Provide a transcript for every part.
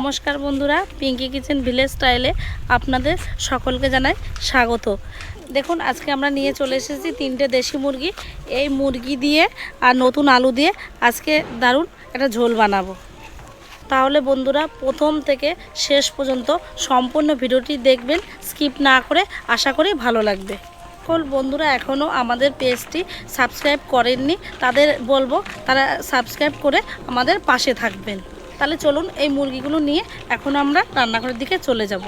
নমস্কার বন্ধুরা, Pinki kitchen village স্টাইলে আপনাদের সকলকে জানাই স্বাগত। দেখুন, আজকে আমরা নিয়ে চলে এসেছি 3টে দেশি মুরগি। এই মুরগি দিয়ে আর নতুন আলু দিয়ে আজকে দারুণ একটা ঝোল বানাবো। তাহলে বন্ধুরা প্রথম থেকে শেষ পর্যন্ত সম্পূর্ণ ভিডিওটি দেখবেন, স্কিপ না করে। আশা করি ভালো লাগবে। সকল বন্ধুরা এখনও আমাদের পেজটি সাবস্ক্রাইব করেননি, তাদের বলবো তারা সাবস্ক্রাইব করে আমাদের পাশে থাকবেন। তাহলে চলুন এই মুরগিগুলো নিয়ে এখন আমরা রান্নাঘরের দিকে চলে যাব।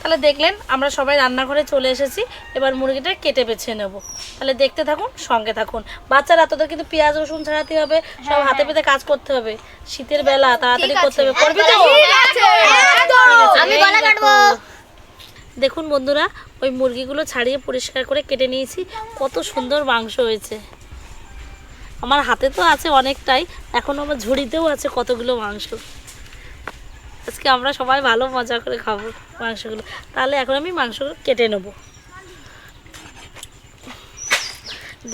তাহলে দেখলেন আমরা সবাই রান্নাঘরে চলে এসেছি। এবার মুরগিটা কেটে বেছে নেব। তাহলে দেখতে থাকুন, সঙ্গে থাকুন। বাচ্চারা তোদের কিন্তু পেঁয়াজ রসুন ছাড়াতে হবে, সব হাতে পেতে কাজ করতে হবে। শীতের বেলা তাড়াতাড়ি করতে হবে। করবি তো? দেখুন বন্ধুরা, ওই মুরগিগুলো ছাড়িয়ে পরিষ্কার করে কেটে নিয়েছি। কত সুন্দর মাংস হয়েছে। আমার হাতে তো আছে অনেকটাই, এখন আমার ঝুড়িতেও আছে কতগুলো মাংস। আজকে আমরা সবাই ভালো মজা করে খাবো মাংসগুলো। তাহলে এখন আমি মাংসগুলো কেটে নেব।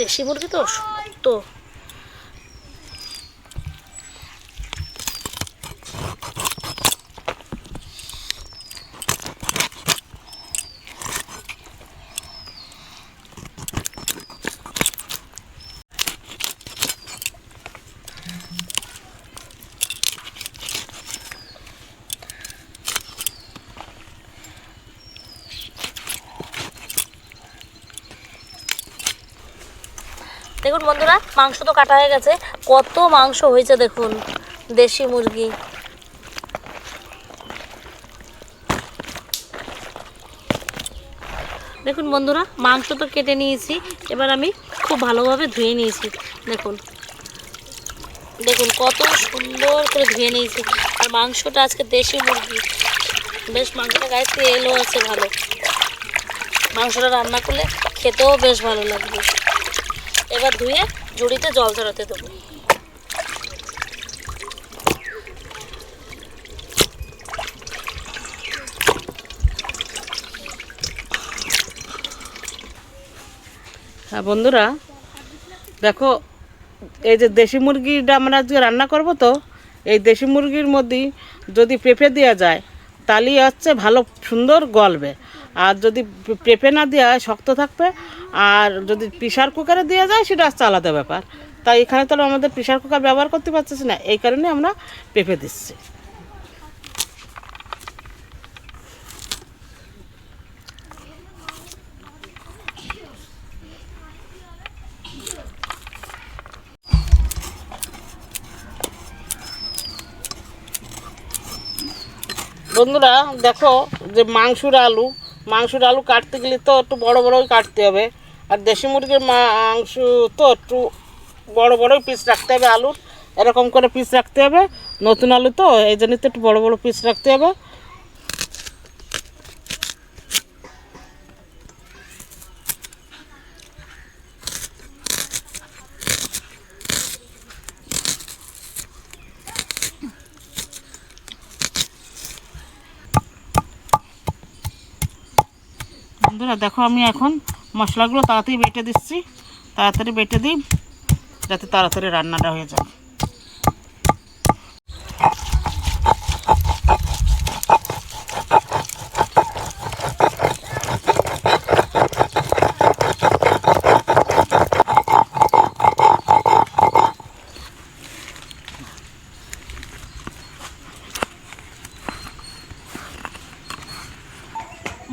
দেশি মুরগি তো শক্ত। দেখুন বন্ধুরা, মাংস তো কাটা হয়ে গেছে। কত মাংস হয়েছে দেখুন, দেশি মুরগি। দেখুন বন্ধুরা, মাংস তো কেটে নিয়েছি। এবার আমি খুব ভালোভাবে ধুয়ে নিয়েছি। দেখুন দেখুন কত সুন্দর করে ধুয়ে নিয়েছি। আর মাংসটা আজকে দেশি মুরগি, বেশ মাংসটা গায়ে তেলও আছে ভালো। মাংসটা রান্না করলে খেতেও বেশ ভালো লাগবে। এবার ধুয়ে ঝুড়িতে জল ঝরাতে দেবো। হ্যাঁ বন্ধুরা, দেখো এই যে দেশি মুরগিটা আমরা আজকে রান্না করব, তো এই দেশি মুরগির মধ্যে যদি পেঁপে দেওয়া যায় তাহলে হচ্ছে ভালো সুন্দর গলবে। আর যদি পেঁপে না দেওয়া হয় শক্ত থাকবে। আর যদি প্রেশার কুকারে দেওয়া যায় সেটা হচ্ছে আলাদা ব্যাপার। তাই এখানে তো আমাদের প্রেশার কুকার ব্যবহার করতে পারতেছি না, এই কারণে আমরা পেঁপে দিচ্ছি। বন্ধুরা দেখো, যে মাংসের আলু কাটতে গেলে তো একটু বড় বড়ই কাটতে হবে। আর দেশি মুরগির মাংস তো একটু বড় বড়ই পিস রাখতে হবে। আলুর এরকম করে পিস রাখতে হবে। নতুন আলু তো এই জন্য তো একটু বড় বড় পিস রাখতে হবে। বন্ধুরা দেখো, আমি এখন মশলাগুলো তাড়াতাড়ি বেটে দিচ্ছি। তাড়াতাড়ি বেটে দিই যাতে তাড়াতাড়ি রান্নাটা হয়ে যায়।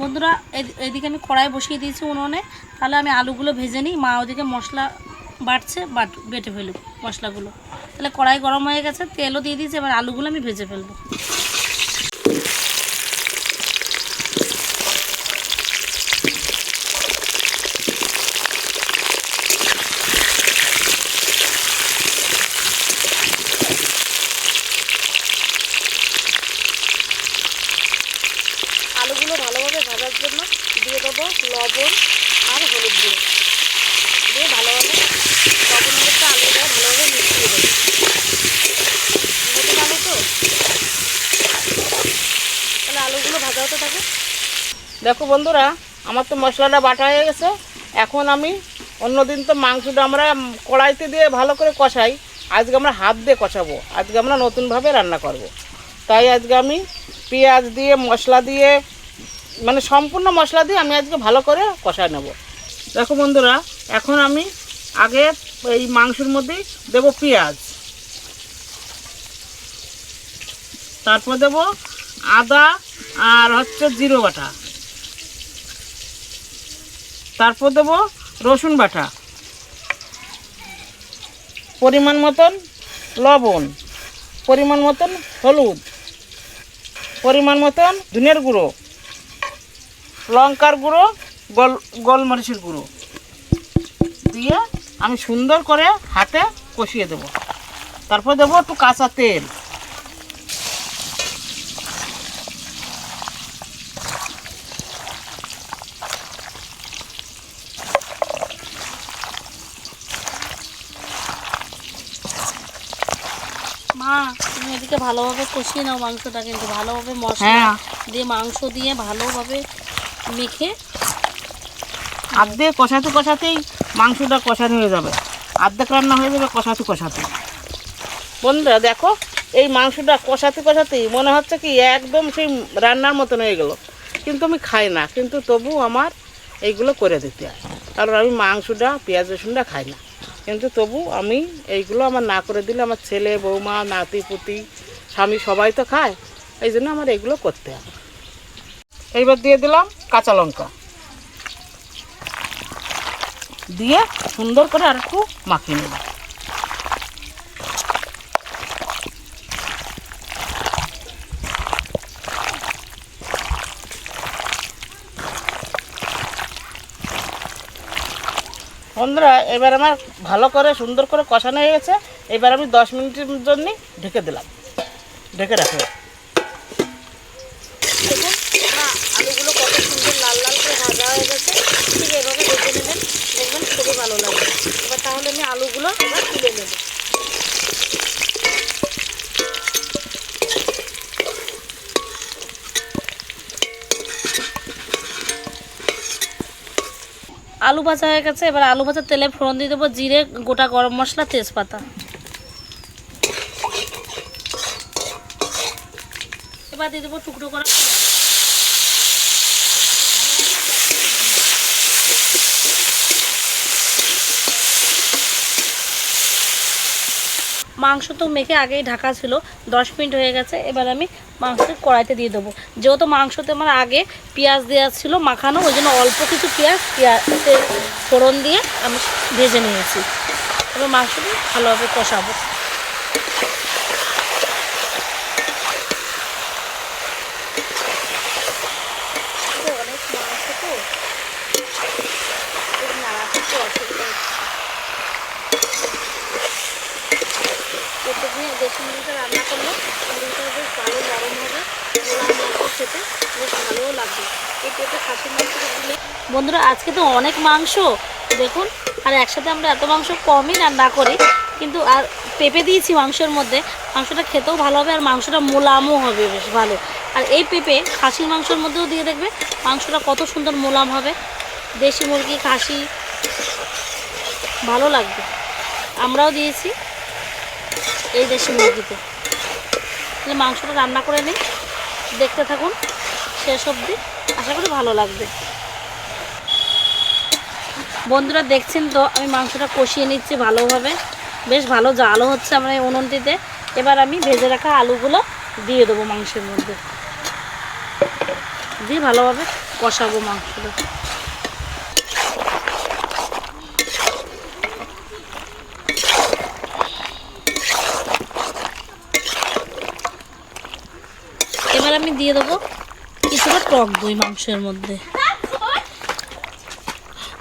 বন্ধুরা এদিকে আমি কড়াই বসিয়ে দিয়েছি উনুনে। তাহলে আমি আলুগুলো ভেজে নিই। মা ওদিকে মশলা বাটছে, বেটে ফেলব মশলাগুলো। তাহলে কড়াই গরম হয়ে গেছে, তেলও দিয়ে দিয়েছি। এবার আলুগুলো আমি ভেজে ফেলবো। আলুগুলো ভালোভাবে ভাজার জন্য দিয়ে দেবো লবণ, হবে। দেখো বন্ধুরা, আমার তো মশলাটা বাটা হয়ে গেছে। এখন আমি অন্যদিন তো মাংসটা আমরা কড়াইতে দিয়ে ভালো করে কষাই, আজকে আমরা হাত দিয়ে কষাবো। আজকে আমরা নতুনভাবে রান্না করব। তাই আজকে আমি পেঁয়াজ দিয়ে মশলা দিয়ে মানে সম্পূর্ণ মশলা দিয়ে আমি আজকে ভালো করে কষায় নেব। দেখো বন্ধুরা, এখন আমি আগে এই মাংসের মধ্যে দেব পেঁয়াজ, তারপর দেব আদা আর হচ্ছে জিরে বাটা, তারপর দেব রসুন বাটা, পরিমাণ মতন লবণ, পরিমাণ মতন হলুদ, পরিমাণ মতন ধনের গুঁড়ো, লঙ্কার গুঁড়ো, গোলমরিচের গুঁড়ো দিয়ে আমি সুন্দর করে হাতে কষিয়ে দেব। তারপর দেবো একটু কাঁচা তেল, মা তুমি এদিকে ভালোভাবে কষিয়ে নাও মাংসটা, কিন্তু ভালোভাবে মশলা দিয়ে মাংস দিয়ে ভালোভাবে মেখে হাত দিয়ে কষাতে কষাতেই মাংসটা কষানো হয়ে যাবে, অর্ধেক রান্না হয়ে যাবে কষাতে কষাতে। বন্ধুরা দেখো, এই মাংসটা কষাতে কষাতেই মনে হচ্ছে কি একদম সেই রান্নার মতন হয়ে গেল, কিন্তু আমি খাই না, কিন্তু তবু আমার এইগুলো করে দিতে হয়, কারণ আমি মাংসটা পেঁয়াজ রসুনটা খাই না। কিন্তু তবু আমি এইগুলো আমার না করে দিলে আমার ছেলে বৌমা নাতি পুতি স্বামী সবাই তো খায়, এই জন্য আমার এগুলো করতে হয়। এইবার দিয়ে দিলাম কাঁচা লঙ্কা, দিয়ে সুন্দর করে আর একটু মাখিয়ে নেব। বন্ধুরা, এবার আমার ভালো করে সুন্দর করে কষানো হয়ে গেছে। এবার আমি 10 মিনিটের জন্য ঢেকে দিলাম, ঢেকে রাখবো। দেখুন আলুগুলো কত সুন্দর লাল লাল করে ভাজা হয়ে গেছে, ঠিক এভাবে ভেজে নেবেন, দেখবেন খুবই ভালো লাগবে। এবার তাহলে আমি আলুগুলো এবার তুলে নেব। আলু ভাজা হয়ে গেছে, এবার আলু ভাজার তেলে ফোড়ন দিয়ে দেবো জিরে, গোটা গরম মশলা, তেজপাতা। এবার দিয়ে দেবো টুকরো করা মাংস। তো মেখে আগেই ঢাকা ছিল, 10 মিনিট হয়ে গেছে। এবার আমি মাংসটা কড়াইতে দিয়ে দেবো। যেহেতু মাংসতে আমার আগে পেঁয়াজ দেওয়া ছিল মাখানো, ওই জন্য অল্প কিছু পেঁয়াজ ফোড়ন দিয়ে আমি ভেজে নিয়েছি। এবার মাংসটা ভালোভাবে কষাবো। অনেক মাংস তো নাড়াতে অসুবিধা হচ্ছে। প্রত্যেকদিন দেশি মুরগিটা রান্না করলে মুরগিটা বেশ ভালো নরম হবে, গোলাম লাগবে, খেতে বেশ ভালোও লাগবে। এই পেঁপে খাসির মাংসটা দিলে বন্ধুরা, আজকে তো অনেক মাংস দেখুন, আর একসাথে আমরা এত মাংস কমই রান্না করি, কিন্তু আর পেঁপে দিয়েছি মাংসের মধ্যে, মাংসটা খেতেও ভালো হবে আর মাংসটা মোলামও হবে বেশ ভালো। আর এই পেঁপে খাসির মাংসের মধ্যেও দিয়ে দেখবে মাংসটা কত সুন্দর মোলাম হবে। দেশি মুরগি খাসি ভালো লাগবে। আমরাও দিয়েছি এই দেশি মুরগিতে। তাহলে মাংসটা রান্না করে নিই, দেখতে থাকুন শেষ অবধি, আশা করি ভালো লাগবে। বন্ধুরা দেখছেন তো, আমি মাংসটা কষিয়ে নিচ্ছি ভালোভাবে, বেশ ভালো জালও হচ্ছে আমার এই উনুনটিতে। এবার আমি ভেজে রাখা আলুগুলো দিয়ে দেবো মাংসের মধ্যে, দিয়ে ভালোভাবে কষাবো মাংসটা। এবার আমি দিয়ে দেবো কিছুটা টক দই মাংসের মধ্যে,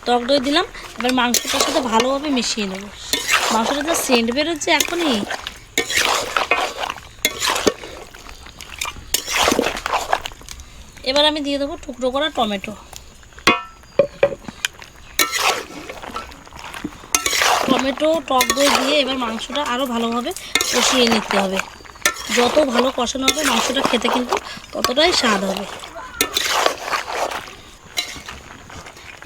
টক দই দিলাম। এবার মাংসটার সাথে ভালোভাবে মিশিয়ে নেব। মাংসটা যা সেন্ট বেরোচ্ছে এখনই। এবার আমি দিয়ে দেবো টুকরো করা টমেটো। টমেটো টক দই দিয়ে এবার মাংসটা আরও ভালোভাবে কষিয়ে নিতে হবে। যত ভালো কষানো হবে মাংসটা খেতে কিন্তু ততটাই স্বাদ হবে।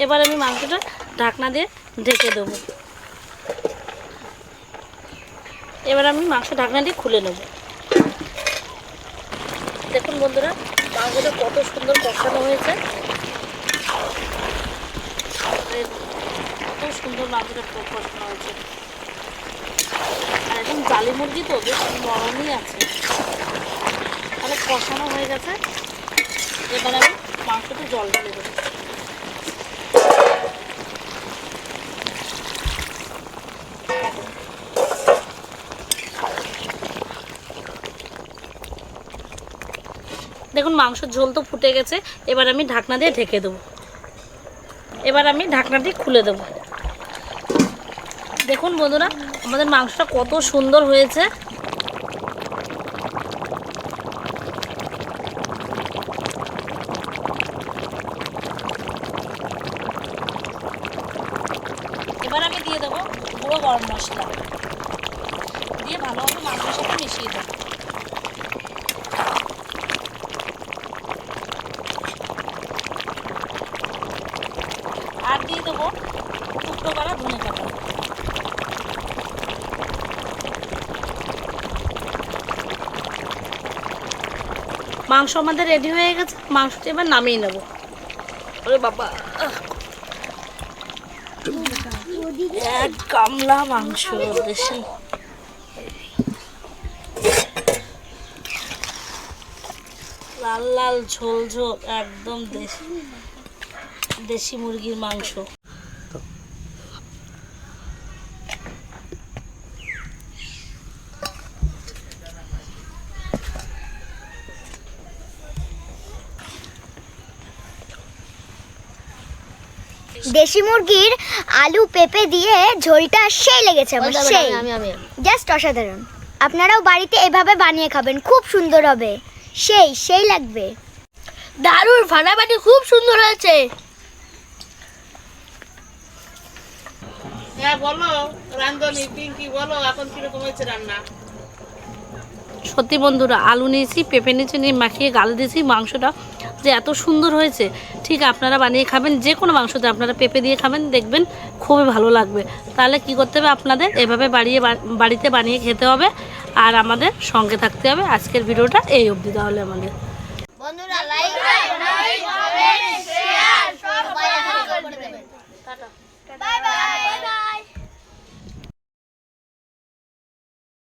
এবার আমি মাংসটা ঢাকনা দিয়ে ঢেকে দেবো। এবার আমি মাংস ঢাকনা দিয়ে খুলে নেব। দেখুন বন্ধুরা, মাংসটা কত সুন্দর কষানো হয়েছে, কত সুন্দর মাংসটা কষানো হয়েছে। আর একদম জালি মুরগি তো বেশ নরমই আছে, তাহলে কষানো হয়ে গেছে। এবার আমি মাংসতে জল ঢেলে দেবো। দেখুন মাংসের ঝোল তো ফুটে গেছে, এবার আমি ঢাকনা দিয়ে ঢেকে দেবো। এবার আমি ঢাকনা দিয়ে খুলে দেবো। দেখুন বন্ধুরা, আমাদের মাংসটা কত সুন্দর হয়েছে। এবার আমি দিয়ে দেবো গুঁড়ো গরম মশলা, দিয়ে ভালোভাবে মাংসের সাথে মিশিয়ে দেবো। আর দিয়ে দেবো টুকরো করা ধনে পাতা। মাংস আমাদের রেডি হয়ে গেছে, মাংসটা এবার নামিয়ে নেব। ওরে বাবা, এক গামলা মাংস, দেশি লাল লাল ঝোল ঝোল, একদম দেশি মুরগির মাংস। দেশি মুরগির আলু পেঁপে দিয়ে ঝোলটা সেই লেগেছে আমার, সেই জাস্ট অসাধারণ। আপনারাও বাড়িতে এভাবে বানিয়ে খাবেন, খুব সুন্দর হবে, সেই লাগবে। দারুণ, ফাটাফাটি, খুব সুন্দর হয়েছে। হ্যাঁ বলো রান্ধনি পিঙ্কি, বলো এখন কিরকম হয়েছে রান্না? সত্যি বন্ধুরা, আলু নিয়েছি, পেঁপে নিয়েছি, নিয়ে মাখিয়ে গালে দিয়েছি। মাংসটা যে এত সুন্দর হয়েছে, ঠিক আপনারা বানিয়ে খাবেন। যে কোনো মাংসতে আপনারা পেঁপে দিয়ে খাবেন, দেখবেন খুবই ভালো লাগবে। তাহলে কি করতে হবে আপনাদের, এভাবে বাড়িতে বানিয়ে খেতে হবে আর আমাদের সঙ্গে থাকতে হবে। আজকের ভিডিওটা এই অবধি তাহলে আমাদের।